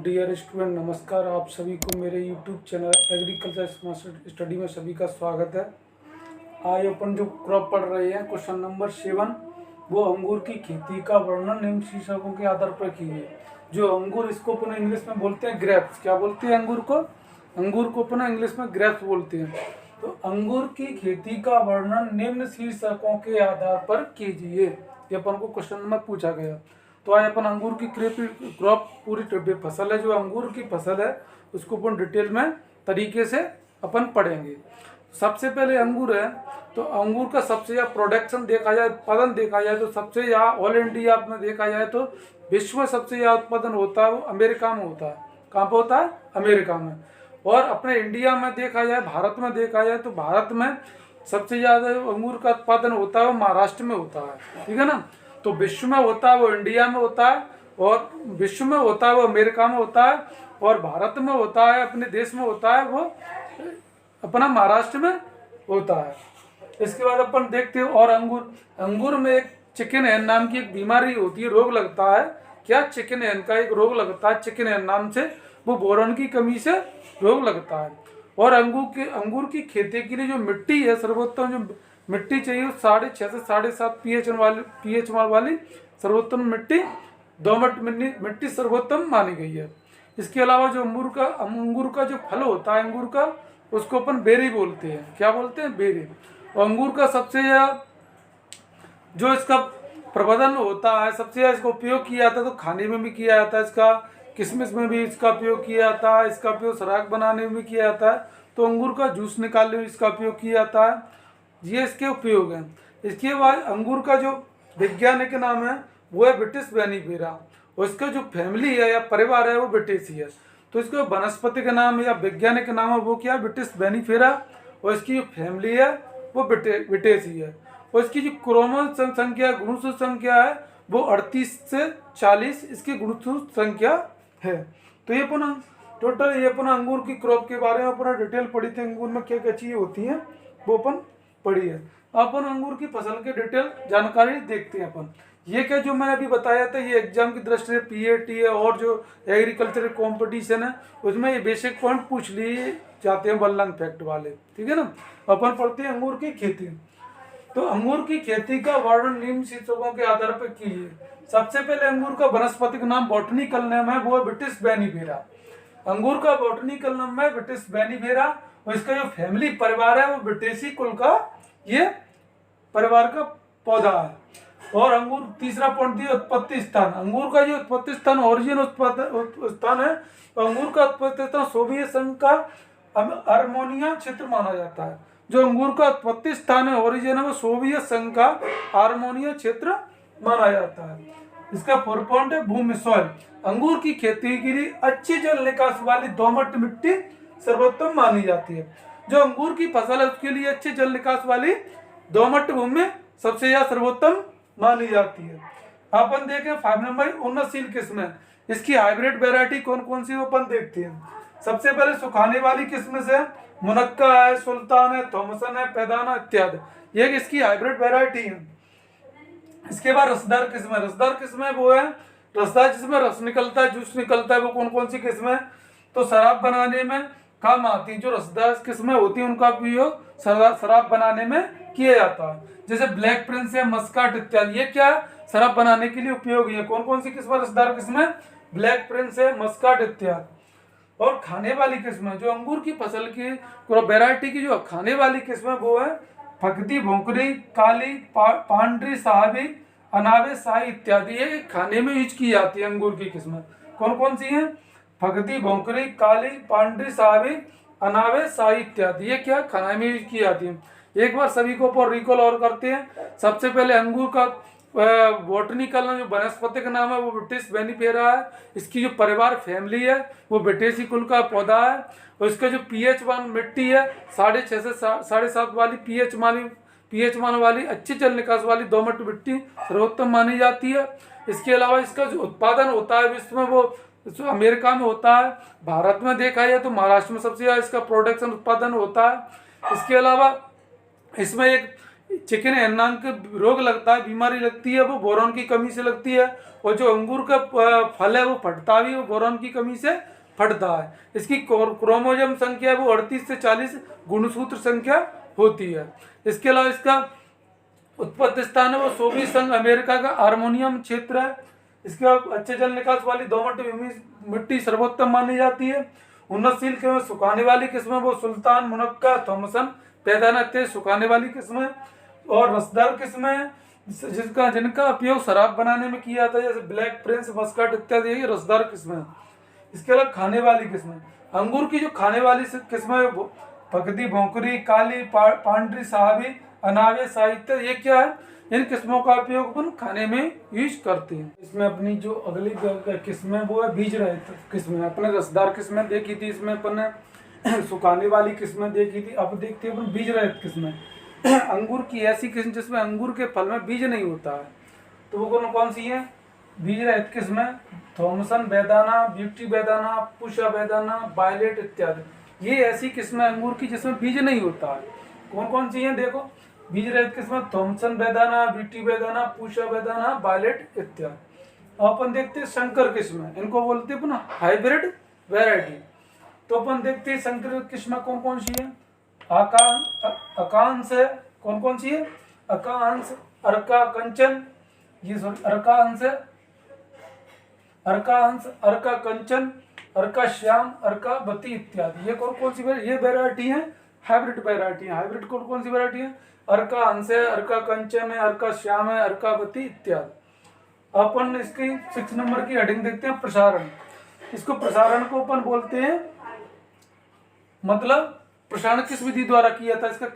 Dear student, नमस्कार। आप सभी को मेरे YouTube channel agriculture smart study में सभी का स्वागत है। आज अपन जो क्रॉप पढ़ रहे हैं क्वेश्चन नंबर 7, वो अंगूर की खेती का वर्णन निम्न शीर्षकों के आधार पर कीजिए। जो अंगूर, इसको अपन इंग्लिश में बोलते हैं ग्रेप्स। क्या बोलते हैं अंगूर को? अंगूर को अपन इंग्लिश में ग्रेप्स बोलते हैं। तो अंगूर की खेती का वर्णन निम्न शीर्षकों के आधार पर कीजिए, ये अपन को क्वेश्चन में पूछा गया। तो आज अपन अंगूर की क्रॉप पूरी फसल है, जो अंगूर की फसल है उसको अपन डिटेल में तरीके से अपन पढ़ेंगे। सबसे पहले अंगूर है, तो अंगूर का सबसे ज़्यादा प्रोडक्शन देखा जाए, उत्पादन देखा जाए तो सबसे ज़्यादा ऑल इंडिया में देखा जाए तो विश्व में सबसे ज़्यादा उत्पादन होता है वो अमेरिका में होता है। कहाँ पर होता है? अमेरिका में। और अपने इंडिया में देखा जाए, भारत में देखा जाए तो भारत में सबसे ज़्यादा अंगूर का उत्पादन होता है वो महाराष्ट्र में होता है, ठीक है ना। तो विश्व में होता है वो इंडिया में होता है, और विश्व में होता है वो अमेरिका में होता है, और भारत में होता है, अपने देश में होता है वो अपना महाराष्ट्र में होता है। इसके बाद अपन देखते हैं और अंगूर में एक चिकन एन नाम की एक बीमारी होती है, रोग लगता है। क्या? चिकन एन का एक रोग लगता है, चिकन एन नाम से। वो बोरॉन की कमी से रोग लगता है। और अंगूर की खेती के लिए जो मिट्टी है, सर्वोत्तम जो मिट्टी चाहिए 6.5 से 7.5 पीएच वाली सर्वोत्तम मिट्टी, दोमट मिट्टी सर्वोत्तम मानी गई है। इसके अलावा जो अंगूर का जो फल होता है अंगूर का, उसको अपन बेरी बोलते हैं। क्या बोलते हैं? बेरी। और अंगूर का सबसे जो इसका प्रबंधन होता है, सबसे ज़्यादा इसका उपयोग किया जाता है, तो खाने में भी किया जाता है, इसका किशमिश में भी इसका उपयोग किया जाता है, इसका उपयोग शराब बनाने में भी किया जाता है। तो अंगूर का जूस निकालने में इसका उपयोग किया जाता है। ये इसके उपयोग हैं। इसके बाद अंगूर का जो वैज्ञानिक नाम है वो है विटिस बैनिफेरा, और इसका जो फैमिली है या परिवार है वो विटेसी है। तो इसका वनस्पति का नाम या वैज्ञानिक नाम है वो क्या? विटिस बैनिफेरा, और इसकी जो फैमिली है वो विटेसी है। और इसकी जो क्रोमोसोम संख्या, गुणसूत्र संख्या है वो 38 से 40 इसकी गुणसूत्र संख्या है। तो ये पुनः टोटल ये अपना अंगूर की क्रॉप के बारे में अपना डिटेल पढ़ी थी। अंगूर में क्या क्या चीज़ें होती हैं वो अपन पढ़ी है। अपन अंगूर की फसल के डिटेल जानकारी देखते हैं अपन। ये क्या जो मैंने अभी बताया था, ये एग्जाम की दृष्टि से पीएटी है और जो एग्रीकल्चर कंपटीशन है उसमें ये बेसिक पॉइंट पूछ लिए जाते हैं, 1 लाइन फैक्ट वाले, ठीक है ना। अपन पढ़ते हैं अंगूर की खेती। तो अंगूर की खेती का वर्णन निम्न शीर्षकों के आधार पर कीजिए। सबसे पहले अंगूर का वनस्पतिक नाम, बॉटनिकल नेम है वो है विटिस बैनिफेरा। अंगूर का बॉटनिकल नाम है विटिस बैनिफेरा, और इसका जो फैमिली परिवार है वो विटेसी कुल का ये परिवार का पौधा है। और अंगूर तीसरा पॉइंट दिया उत्पत्ति स्थान। अंगूर का जो उत्पत्ति स्थान, ओरिजिन स्थान है, तो अंगूर का उत्पत्ति स्थान सोवियत संघ का आर्मेनिया क्षेत्र माना जाता है। जो अंगूर का उत्पत्ति स्थान है, ओरिजिन है, वो सोवियत संघ का आर्मेनिया क्षेत्र माना जाता है। इसका 4 पॉइंट है भूमि, सॉइल। अंगूर की खेती के लिए अच्छी जल निकास वाली दोमट मिट्टी सर्वोत्तम मानी जाती है। जो अंगूर की फसल है उसके लिए अच्छी जल निकास वाली दोमट भूमि सबसे ज्यादा सर्वोत्तम मानी जाती है। अपन देखें 5 नंबर उन्नतशील किस्में, इसकी हाइब्रिड वैरायटी कौन कौन सी अपन देखते हैं। सबसे पहले सुखाने वाली किस्म से मुनक्का है, सुल्तान है, थॉमसन है, पैदाना इत्यादि, ये इसकी हाइब्रिड वैरायटी है। इसके बाद रसदार किस्में, रसदार किस्में वो है रसदार जिसमें रस निकलता है, जूस निकलता है, वो कौन कौन सी किस्में? तो शराब बनाने में काम आती है। जो रसदार किस्में होती हैं उनका उपयोग शराब बनाने में किया जाता है, जैसे ब्लैक प्रिंस है, मस्काट इत्यादि। ये क्या शराब बनाने के लिए उपयोगी है। कौन कौन सी किस्में रसदार किस्में? ब्लैक प्रिंस है, मस्काट इत्यादि। और खाने वाली किस्में, जो अंगूर की फसल की वैरायटी की जो खाने वाली किस्में वो है फकदी, भोंकरी, काली, पांडरी, साहबी, अनावे, शाही इत्यादि। ये खाने में यूज की जाती है अंगूर की किस्में। कौन कौन सी हैं? फकदी, भोंकरी, काली, पांडरी, साहबी, अनावे, शाही इत्यादि। ये क्या खाने में यूज की जाती है। एक बार सभी को ऊपर रिकॉल और करते हैं। सबसे पहले अंगूर का बॉटनिकल जो वनस्पति का नाम है वो विटिस बैनिफेरा है। इसकी जो परिवार फैमिली है वो विटेसी कुल का पौधा है। और इसका जो पीएच मान मिट्टी है 6.5 से 7.5 वाली पीएच मान वाली अच्छी जल निकास वाली दोमट मिट्टी सर्वोत्तम मानी जाती है। इसके अलावा इसका जो उत्पादन होता है विश्व में वो अमेरिका में होता है। भारत में देखा जाए तो महाराष्ट्र में सबसे ज़्यादा इसका प्रोडक्शन उत्पादन होता है। इसके अलावा इसमें एक चिकन नामक रोग लगता है, बीमारी लगती है, वो बोरॉन की कमी से लगती है। और जो अंगूर का फल है वो फटता भी वो बोरॉन की कमी से फटता है। इसकी क्रोमोसोम संख्या वो 38 से 40 गुणसूत्र संख्या होती है। इसके अलावा इसका उत्पत्ति स्थान है वो सोवियत संघ अमेरिका का हार्मोनियम क्षेत्र है। इसके बाद अच्छे जल निकास वाली दोमट मिट्टी सर्वोत्तम मानी जाती है। उन्नतशील किस्म सुखाने वाली किस्म वो सुल्तान, मुनक्का, थॉमसन, पैदाना इत्यादि सुखाने वाली किस्म है। और रसदार किस्म है जिनका उपयोग शराब बनाने में किया जाता है, जैसे ब्लैक प्रिंस, मस्कट इत्यादि, ये रसदार किस्म है। इसके अलावा खाने वाली किस्म है, अंगूर की जो खाने वाली किस्म है वो पगदी, भोंकरी, काली, पांडरी, साहबी, अनावे, साहित्य, ये क्या है, इन किस्मों का उपयोग अपन खाने में यूज करते हैं। इसमें अपनी जो अगली किस्म है वो है बीज रहित किस्म है। अपने रसदार किस्में देखी थी, इसमें अपन ने सुखाने वाली किस्में देखी थी। अब देखते हैं अपन बीज रहित किस्में। अंगूर की ऐसी किस्म जिसमें अंगूर के फल में बीज नहीं होता है, तो वो कौन सी है? बीज रहित किस्में थॉमसन, बेदाना, ब्यूटी बेदाना, पूषा बेदाना, वायलेट इत्यादि, ये ऐसी किस्में अंगूर की जिसमें बीज नहीं होता है। कौन सी हैं? देखो, बीज रहित किस्में थॉमसन बेदाना, ब्यूटी बेदाना, पूषा बेदाना, वायलेट इत्यादि। अपन देखते हैं संकर किस्में, इनको बोलते हैं अपन हाइब्रिड वैरायटी। तो अपन देखते हैं संकर किस्में कौन सी है। आकांश है, कौन सी है? आकांश, अर्का कंचन, ये सॉरी अर्कांश है, अर्कांश, अर्का कंचन, अर्का श्याम, अर्का बती इत्यादि, ये कौन सी ये वैरायटी है हाइब्रिड वैरायटी है। हाइब्रिड कौन सी वैरायटी है? अर्का अंश है, अर्का कंचन है, अर्का श्याम है, अर्का बती इत्यादि। अपन इसकी 6 नंबर की हेडिंग देखते हैं, प्रसारण। इसको प्रसारण को अपन बोलते हैं, मतलब प्रसारण किस विधि द्वारा किया था, इसका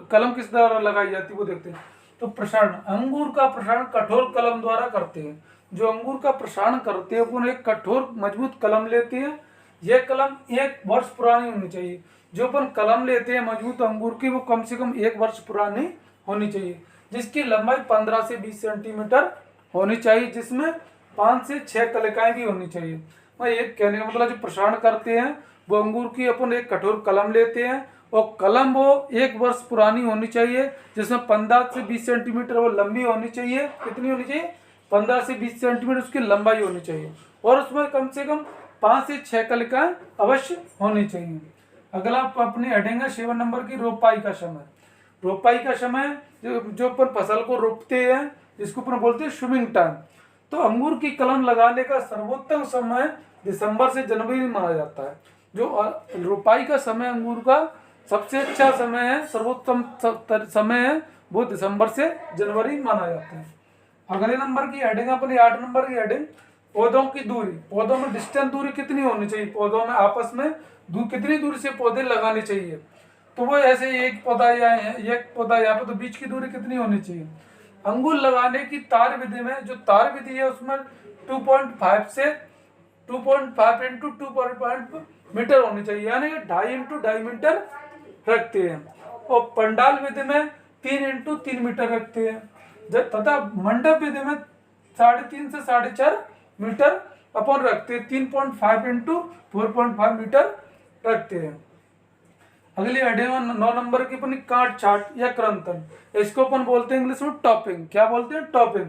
कलम किस द्वारा लगाई जाती है वो देखते हैं। तो प्रसारण, अंगूर का प्रसारण कठोर कलम द्वारा करते हैं। जो अंगूर का प्रसारण करते हैं वो एक कठोर मजबूत कलम लेते हैं। यह कलम 1 वर्ष पुरानी होनी चाहिए। जो अपन कलम लेते हैं मजबूत अंगूर की, वो कम से कम 1 वर्ष पुरानी होनी चाहिए, जिसकी लंबाई 15 से 20 सेंटीमीटर होनी चाहिए, जिसमें 5 से 6 कलिकाएं भी होनी चाहिए। मैं ये कहने का मतलब जो प्रसारण करते हैं वो अंगूर की अपन एक कठोर कलम लेते हैं, और कलम वो 1 वर्ष पुरानी होनी चाहिए, जिसमें 15 से 20 सेंटीमीटर वो लंबी होनी चाहिए। कितनी होनी चाहिए? 15 से 20 सेंटीमीटर उसकी लंबाई होनी चाहिए, और उसमें कम से कम 5 से 6 कलिकाएं अवश्य होनी चाहिए। अगला अपनी हेडिंग है 7 नंबर की, रोपाई का समय। रोपाई का समय जो अपन फसल को रोपते हैं, जिसको अपन बोलते हैं स्विमिंग टाइम। तो अंगूर की कलम लगाने का सर्वोत्तम समय दिसंबर से जनवरी में माना जाता है। जो रोपाई का समय अंगूर का सबसे अच्छा समय है, सर्वोत्तम समय है, वो दिसंबर से जनवरी माना जाता है। अगले नंबर की हेडिंग अपनी 8 नंबर की हेडिंग, पौधों की दूरी। पौधों में डिस्टेंस दूरी कितनी होनी चाहिए? पौधों में आपस में कितनी दूरी से पौधे लगाने चाहिए? तो वो ऐसे एक पौधा यहाँ पे, तो बीच की दूरी कितनी होनी चाहिए? अंगूर लगाने की तार विधि में, जो तार विधि है उसमें 2.5 से 2.5 इंटू 2.5 मीटर होनी चाहिए, यानी 2.5 इंटू 2.5 मीटर रखते हैं। और पंडाल विधि में 3 इंटू 3 मीटर रखते हैं, तथा मंडप विधि में 3.5 से 4.5 मीटर अपन रखते हैं। 3.5 इंटू 4.5 मीटर रखते हैं। अगली हेडिंग 9 नंबर की अपनी काट छाट या क्रंथन। इसको अपन बोलते हैं इंग्लिश में टॉपिंग। क्या बोलते हैं? टॉपिंग।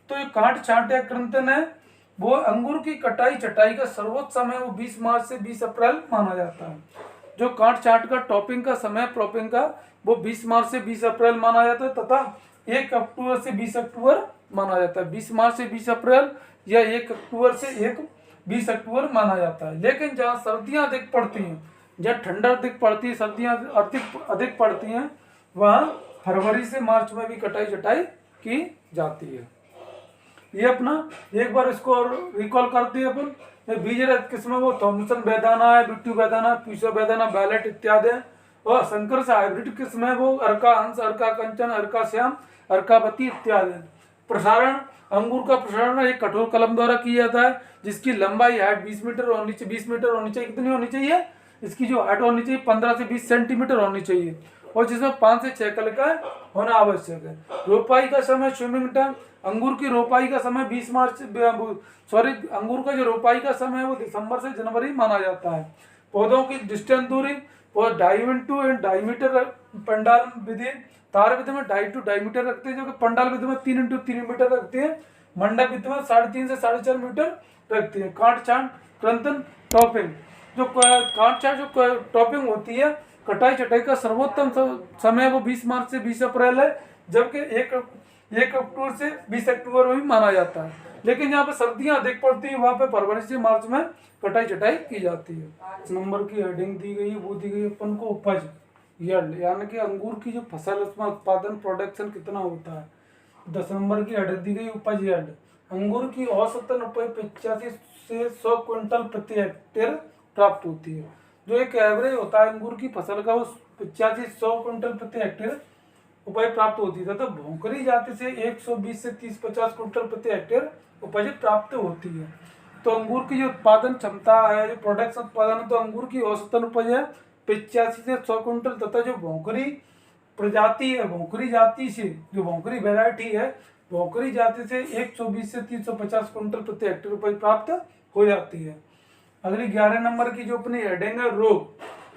तो ये काट छाट या क्रंथन है, वो अंगूर की कटाई छटाई का सर्वोच्च समय वो 20 मार्च से 20 अप्रैल माना जाता है। जो काट छाट का टॉपिंग का समय प्रोपिंग का, वो 20 मार्च से 20 अप्रैल माना जाता है, तथा 1 अक्टूबर से 20 अक्टूबर माना जाता है। 20 मार्च से 20 अप्रैल या 1 अक्टूबर से 20 अक्टूबर माना जाता है। लेकिन जहाँ सर्दियाँ अधिक पड़ती हैं, जहाँ ठंडा अधिक पड़ती है, सर्दियाँ अधिक पड़ती हैं, वहाँ फरवरी से मार्च में भी कटाई छटाई की जाती है। ये अपना एक बार इसको और रिकॉल करते हैं अपन। ये बीज रहित किस्म वो थॉमसन बेदाना है, बिट्टू बेदाना, पूषा बेदाना, वायलेट इत्यादि है। और संकर से हाइब्रिड किस्म है वो अर्का हंस, अर्का कंचन, अर्का श्याम, अर्कावती इत्यादि। प्रसारण, अंगूर का प्रसारण एक कठोर कलम द्वारा किया जाता है, जिसकी लंबाई हाइट 20 मीटर होनी चाहिए। 20 मीटर होनी चाहिए। कितनी होनी चाहिए? इसकी जो हाइट होनी चाहिए 15 से 20 सेंटीमीटर होनी चाहिए, और जिसमें 5 से 6 कलिकाएं होना आवश्यक है। रोपाई का समय स्विमिंग टाइम। अंगूर की रोपाई का समय 20 मार्च अंगूर का जो रोपाई का समय है वो दिसंबर से जनवरी माना जाता है। पौधों की डिस्टेंस दूरी, 2.5 इंटू 2.5 मीटर पंडाल विधि, तार विधि में 2.5 to 2.5 मीटर रखते हैं, जो कि पंडाल विधि में 3 into 3 मीटर रखते हैं। मंडप विधि में 3.5 से 4.5 मीटर रखती है। काट छांट क्रंथन टॉपिंग, जो काट छांट जो टॉपिंग होती है, कटाई छटाई का सर्वोत्तम समय वो 20 मार्च से 20 अप्रैल है, जबकि 1 अक्टूबर से 20 अक्टूबर में भी माना जाता है। लेकिन जहाँ पे सर्दियाँ अधिक पड़ती है वहाँ पे फरवरी से मार्च में कटाई छटाई की जाती है। इस नंबर की हेडिंग दी गई है, वो दी गई है अपन को उपज यील्ड, यानी कि अंगूर की जो फसल उसमें उत्पादन प्रोडक्शन कितना होता है। 10 नंबर की हेडिंग दी गई उपज यील्ड, अंगूर की औसतन उपज 85 से 100 क्विंटल प्रति हेक्टेयर प्राप्त होती है। जो एक एवरेज होता है अंगूर की फसल का, वो 85-100 क्विंटल प्रति हेक्टेयर उपज प्राप्त होती है। तो भोंकरी जाति से 120 से 30-50 क्विंटल प्रति हेक्टेयर उपज प्राप्त होती है। तो अंगूर की जो उत्पादन क्षमता है, जो प्रोडक्शन उत्पादन है, तो अंगूर की औसतन उपज है 85 से 100 क्विंटल, तथा जो भोंकरी प्रजाति है, भोंकरी जाति से जो भोंकरी वेराइटी है, भोंकरी जाति से 120 से 350 क्विंटल प्रति हेक्टेयर उपज प्राप्त हो जाती है। अगली 11 नंबर की जो अपनी हेडिंग है रोग,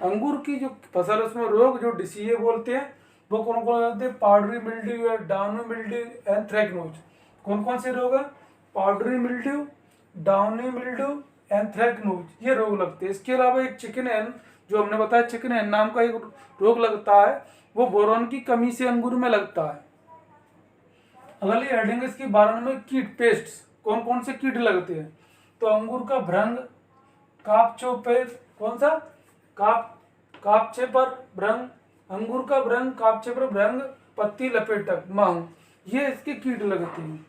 अंगूर की जो फसल है उसमें रोग जो डिसीजे बोलते हैं वो कौन कौन होते हैं, पाउडरी मिल्ड्यू है, डाउनी मिल्ड्यू, एंथ्रेक्नोज। कौन कौन से रोग है, powdery mildew, downy mildew, anthracnose, ये रोग लगते हैं। इसके अलावा एक चिकन एन, जो हमने बताया चिकन एन नाम का एक रोग लगता है, वो बोरोन की कमी से अंगूर में लगता है। अगली हेडिंग इसकी 12 नंबर कीट पेस्ट, कौन कौन से कीट लगते हैं, तो अंगूर का भ्रंग, कापचोपे, कौन सा कापचे पर भ्रंग, अंगूर का भ्रंग, कापचे पर भ्रंग, पत्ती लपेटक, माहू, ये इसके कीट लगते हैं।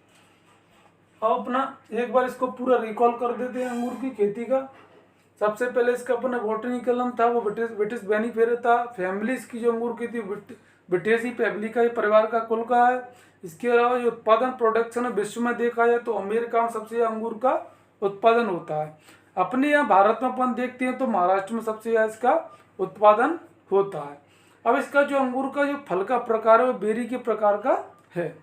अब अपना एक बार इसको पूरा रिकॉल कर देते हैं अंगूर की खेती का। सबसे पहले इसका अपना बॉटनिकल नाम था वो विटिस बेनिफेरा था। फैमिली इसकी जो अंगूर की थी विटेसी पैबलिका, ये परिवार का कुल का है। इसके अलावा जो उत्पादन प्रोडक्शन है विश्व में देखा जाए तो अमेरिका में सबसे ज्यादा अंगूर का उत्पादन होता है। अपने यहाँ भारत में अपन देखते हैं तो महाराष्ट्र में सबसे ज्यादा इसका उत्पादन होता है। अब इसका जो अंगूर का जो फल का प्रकार है वो बेरी के प्रकार का है,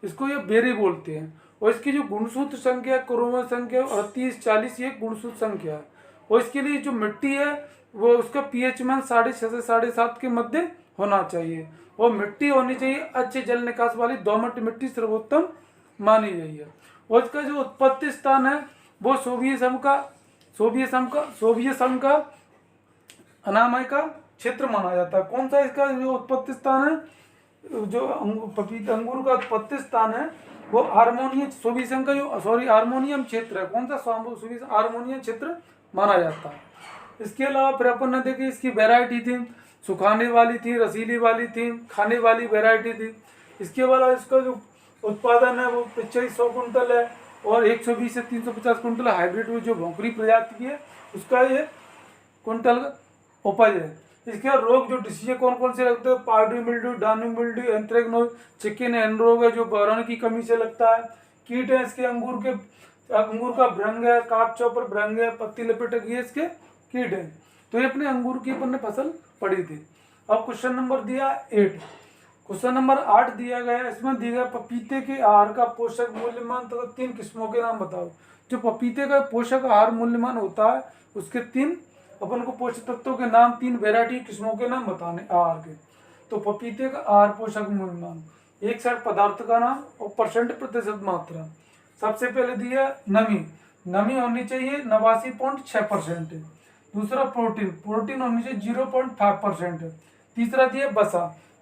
इसको ये बेरी बोलते हैं। और इसकी जो गुणसूत्र संख्या, क्रोमोसोम संख्या 38-40 ये गुणसूत्र संख्या है। और इसके लिए जो मिट्टी है वो उसका पीएच मान 6.5 से 7.5 के मध्य होना चाहिए। और मिट्टी होनी चाहिए अच्छे जल निकास वाली दोमट मिट्टी सर्वोत्तम मानी गई है। और इसका जो उत्पत्ति स्थान है वो सोवियत संघ का अनामय का क्षेत्र माना जाता है। कौन सा इसका जो उत्पत्ति स्थान है, जो अंगूर का उत्पत्ति स्थान है वो हार्मोनियम क्षेत्र है। कौन सा हार्मोनियम क्षेत्र माना जाता है। इसके अलावा फिर अपन ने देखी इसकी वैरायटी थी, सुखाने वाली थी, रसीली वाली थी, खाने वाली वैरायटी थी। इसके बाद इसका जो उत्पादन है वो 2500 कुंटल है और 120 से 350 कुंटल हाइब्रिड में जो भोंकरी प्रजाति की है उसका ये कुंटल उपज है। इसके बाद रोग जो डिसीज कौन कौन से लगते हैं, powdery mildew, downy mildew, anthracnose, चिकन एन रोग है जो बोरोन की कमी से लगता है। कीट है इसके अंगूर का भ्रंग है, काप चौपर भ्रंग है, पत्ती लपेटक, ये इसके कीट है। तो ये अपने अंगूर की अपन ने फसल पढ़ी थी। अब क्वेश्चन नंबर दिया 8, क्वेश्चन नंबर 8 दिया गया, इसमें दिया गया पपीते के आहार का पोषक मूल्यमान तथा 3 किस्मों के नाम बताओ। जो पपीते का पोषक आहार मूल्यमान होता है उसके 3 अपन को पोषक तत्वों के नाम, 3 वैरायटी किस्मों के नाम बताने आहार के। तो पपीते का आहार पोषक मूल्यमान, एक साइड पदार्थ का नाम और परसेंट प्रतिशत मात्रा। सबसे पहले दिया नमी होनी चाहिए 89.6%। दूसरा प्रोटीन होनी चाहिए 0.5%। तीसरा दिया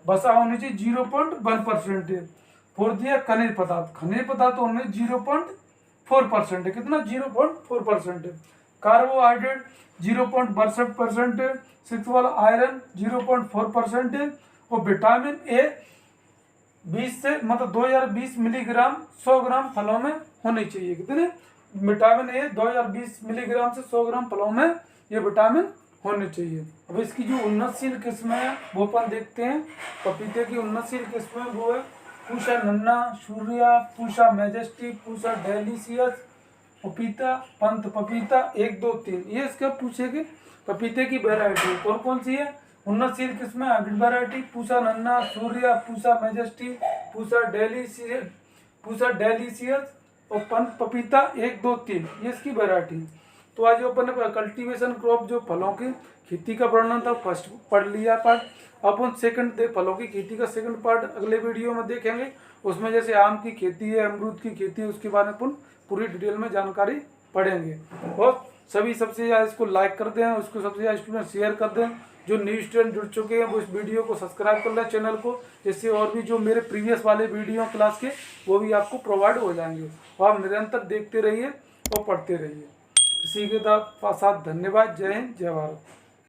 बसा होनी चाहिए 0.1%। फोर्थ दिया खनिज पदार्थ होने 0.4%। कितना 0.4%। कार्बोहाइड्रेट 0.62%। सिक्स वाला आयरन 0.4% और विटामिन ए 20 से 2020 मिलीग्राम 100 ग्राम फलों में होनी चाहिए। कितने विटामिन ए 2020 मिलीग्राम से 100 ग्राम फलों में ये विटामिन होने चाहिए। अब इसकी जो उन्नतशील किस्म है वो अपन देखते हैं। पपीते की उन्नतशील किस्म है वो है पूषा नन्ना, सूर्या, पूषा मैजेस्टी, पूषा डेलिशियस, पपीता, पंत पपीता 1, 2, 3, ये इसका पूछे कि पपीते की वेरायटी कौन कौन सी है। उन्नतशील किस्म हाइब्रिड वेरायटी पूषा नन्ना, सूर्या, पूषा मैजेस्टी, पूषा डेलिशियस और पंत पपीता 1, 2, 3, ये इसकी वेरायटी। तो आज जो अपन ने कल्टीवेशन क्रॉप जो फलों की खेती का वर्णन था फर्स्ट पढ़ लिया पार्ट। अपन सेकंड फलों की खेती का सेकंड पार्ट अगले वीडियो में देखेंगे। उसमें जैसे आम की खेती है, अमरूद की खेती है, उसके बारे में अपन पूरी डिटेल में जानकारी पढ़ेंगे। और सभी सबसे ज़्यादा इसको लाइक कर दें, उसको सबसे ज़्यादा स्टूडेंट शेयर कर दें। जो न्यू स्टूडेंट जुड़ चुके हैं वो इस वीडियो को सब्सक्राइब कर लें चैनल को, जिससे और भी जो मेरे प्रीवियस वाले वीडियो क्लास के वो भी आपको प्रोवाइड हो जाएंगे। और आप निरंतर देखते रहिए और पढ़ते रहिए। इसी के साथ धन्यवाद। जय हिंद, जय भारत।